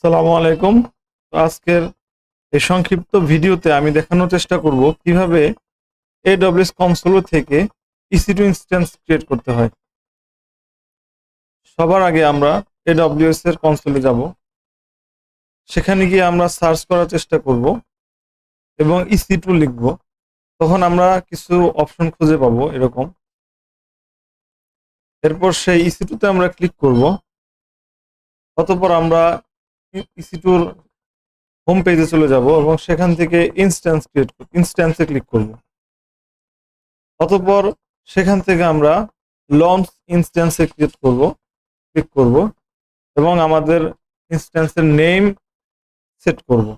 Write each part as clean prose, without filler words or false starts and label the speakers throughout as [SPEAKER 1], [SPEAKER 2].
[SPEAKER 1] আসসালামু আলাইকুম। আজকের এই সংক্ষিপ্ত ভিডিওতে আমি দেখানোর চেষ্টা করব কিভাবে AWS কনসোল থেকে EC2 ইনস্ট্যান্স ক্রিয়েট করতে হয়। সবার আগে আমরা AWS এর কনসোলে যাব। সেখানে গিয়ে আমরা সার্চ করার চেষ্টা করব এবং EC2 লিখব। তখন আমরা কিছু অপশন খুঁজে পাবো এরকম। এরপর সেই EC2 তে আমরা ক্লিক করব। অতঃপর আমরা EC2 র হোম পেজে চলে যাব এবং সেখান থেকে ইনস্ট্যান্সে ক্লিক করব। অতঃপর সেখান থেকে আমরা লঞ্চ ইনস্ট্যান্সে ক্লিক করব এবং আমাদের ইনস্ট্যান্সের নেম সেট করব।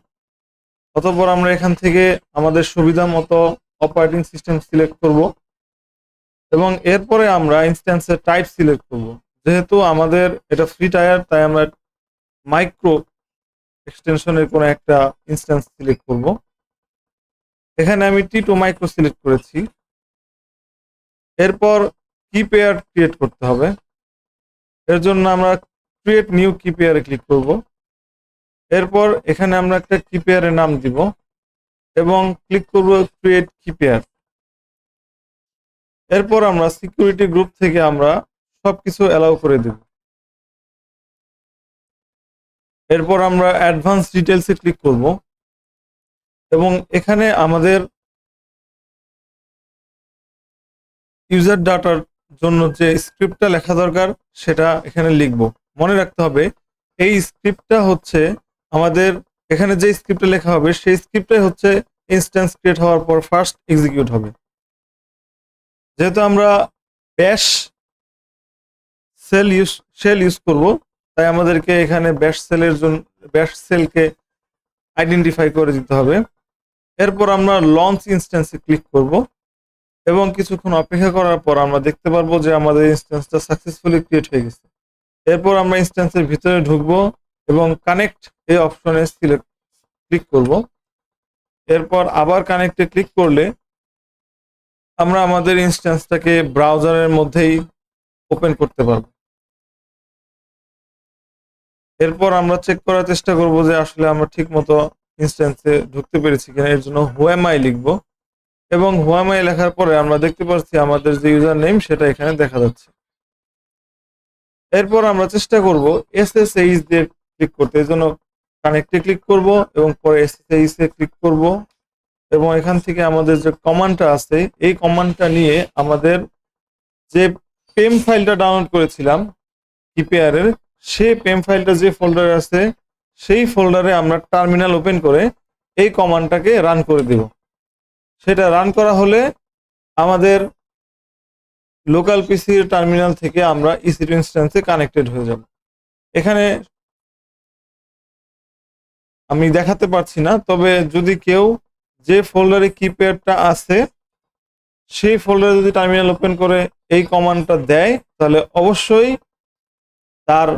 [SPEAKER 1] অতঃপর আমরা এখান থেকে আমাদের সুবিধা মতো অপারেটিং সিস্টেম সিলেক্ট করব এবং এরপরে আমরা ইনস্ট্যান্সের টাইপ সিলেক্ট করব। যেহেতু আমাদের এটা ফ্রি টায়ার, তাই আমরা মাইক্রো এক্সটেনশনের কোনো একটা ইনস্ট্যান্স সিলেক্ট করব। এখানে আমি T2 মাইক্রো সিলেক্ট করেছি। এরপর কি পেয়ার ক্রিয়েট করতে হবে। এর জন্য আমরা ক্রিয়েট নিউ কি পেয়ারে ক্লিক করব। এরপর এখানে আমরা একটা কি পেয়ারের নাম দিব এবং ক্লিক করব ক্রিয়েট কি পেয়ার। এরপর আমরা সিকিউরিটি গ্রুপ থেকে আমরা সবকিছু অ্যালাউ করে দেব। এরপর আমরা অ্যাডভান্স ডিটেলসে ক্লিক করব এবং এখানে আমাদের ইউজার ডাটার জন্য যে স্ক্রিপ্টটা লেখা দরকার সেটা এখানে লিখব। মনে রাখতে হবে এই স্ক্রিপ্টটা হচ্ছে আমাদের এখানে যে স্ক্রিপ্টটা লেখা হবে সেই স্ক্রিপ্টটাই হচ্ছে ইনস্ট্যান্স ক্রিয়েট হওয়ার পর ফার্স্ট এক্সিকিউট হবে। যেহেতু আমরা ব্যাশ শেল ইউজ করব, তাই আমাদেরকে এখানে ব্যাশ সেলকে আইডেন্টিফাই করে দিতে হবে। এরপর আমরা লঞ্চ ইনস্ট্যান্সে ক্লিক করব এবং কিছুক্ষণ অপেক্ষা করার পর আমরা দেখতে পারবো যে আমাদের ইনস্ট্যান্সটা সাকসেসফুলি ক্রিয়েট হয়ে গেছে। এরপর আমরা ইনস্ট্যান্সের ভিতরে ঢুকবো এবং কানেক্ট এই অপশনে ক্লিক করব। এরপর আবার কানেক্টে ক্লিক করলে আমরা আমাদের ইনস্ট্যান্সটাকে ব্রাউজারের মধ্যেই ওপেন করতে পারবো। এরপর আমরা চেক করার চেষ্টা করব যে আসলে আমরা ঠিকমতো ইনস্ট্যান্সে ঢুকতে পেরেছি কিনা। এর জন্য হুয়ামাই লিখবো এবং হুয়ামাই লেখার পরে আমরা দেখতে পাচ্ছি আমাদের যে ইউজার নেম সেটা এখানে দেখা যাচ্ছে। এরপর আমরা চেষ্টা করব SSH দিয়ে ক্লিক করতে। এই জন্য কানেক্টে ক্লিক করব এবং পরে SSH এ ক্লিক করব এবং এখান থেকে আমাদের যে কমান্ডটা আছে এই কমান্ডটা নিয়ে আমাদের যে পেম ফাইলটা ডাউনলোড করেছিলাম কিপেয়ারের, সেই পেম ফাইলটা যে ফোল্ডারে আছে সেই ফোল্ডারে আমরা টার্মিনাল ওপেন করে এই কমান্ডটাকে রান করে দেব। সেটা রান করা হলে আমাদের লোকাল পিসির টার্মিনাল থেকে আমরা EC2 ইনস্ট্যান্সে কানেক্টেড হয়ে যাব। এখানে আমি দেখাতে পারছি না, তবে যদি কেউ যে ফোল্ডারে কিপ্যাডটা আছে সেই ফোল্ডারে যদি টার্মিনাল ওপেন করে এই কমান্ডটা দেয় তাহলে অবশ্যই তার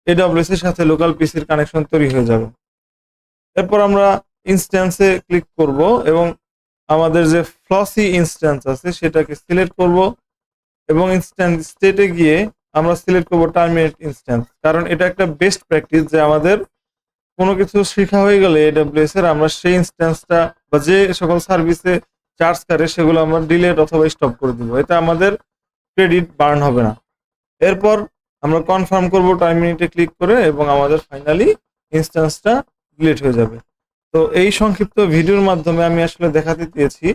[SPEAKER 1] AWS এর সাথে লোকাল পিসির কানেকশন তৈরি হয়ে যাবে। এরপর আমরা ইনস্ট্যান্সে ক্লিক করব এবং আমাদের যে ফ্লসি ইনস্ট্যান্স আছে সেটাকে সিলেক্ট করব এবং ইনস্ট্যান্স স্টেটে গিয়ে আমরা সিলেক্ট করব টার্মিনেট ইনস্ট্যান্স। কারণ এটা একটা বেস্ট প্র্যাকটিস যে আমাদের কোনো কিছু শেখা হয়ে গেলে AWS এর আমরা সেই ইনস্ট্যান্সটা বা যে সকল সার্ভিসে চার্জ করে সেগুলো আমরা ডিলেট অথবা স্টপ করে দিব। এতে আমাদের ক্রেডিট বার্ন হবে না। এরপর আমরা কনফার্ম করব টার্মিনেটে ক্লিক করে এবং আমাদের ফাইনালি ইনস্ট্যান্সটা ডিলিট হয়ে যাবে। তো এই সংক্ষিপ্ত ভিডিওর মাধ্যমে আমি আসলে দেখাতে চেয়েছি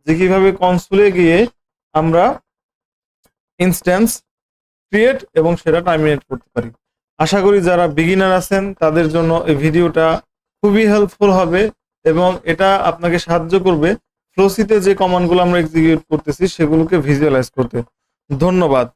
[SPEAKER 1] যে কিভাবে কনসোলে গিয়ে আমরা ইনস্ট্যান্স ক্রিয়েট এবং সেটা টার্মিনেট করতে পারি। আশা করি যারা বিগিনার আছেন তাদের জন্য এই ভিডিওটা খুবই হেল্পফুল হবে এবং এটা আপনাকে সাহায্য করবে ফ্লোসিতে যে কমান্ডগুলো আমরা এক্সিকিউট করতেছি সেগুলোকে ভিজুয়ালাইজ করতে। ধন্যবাদ।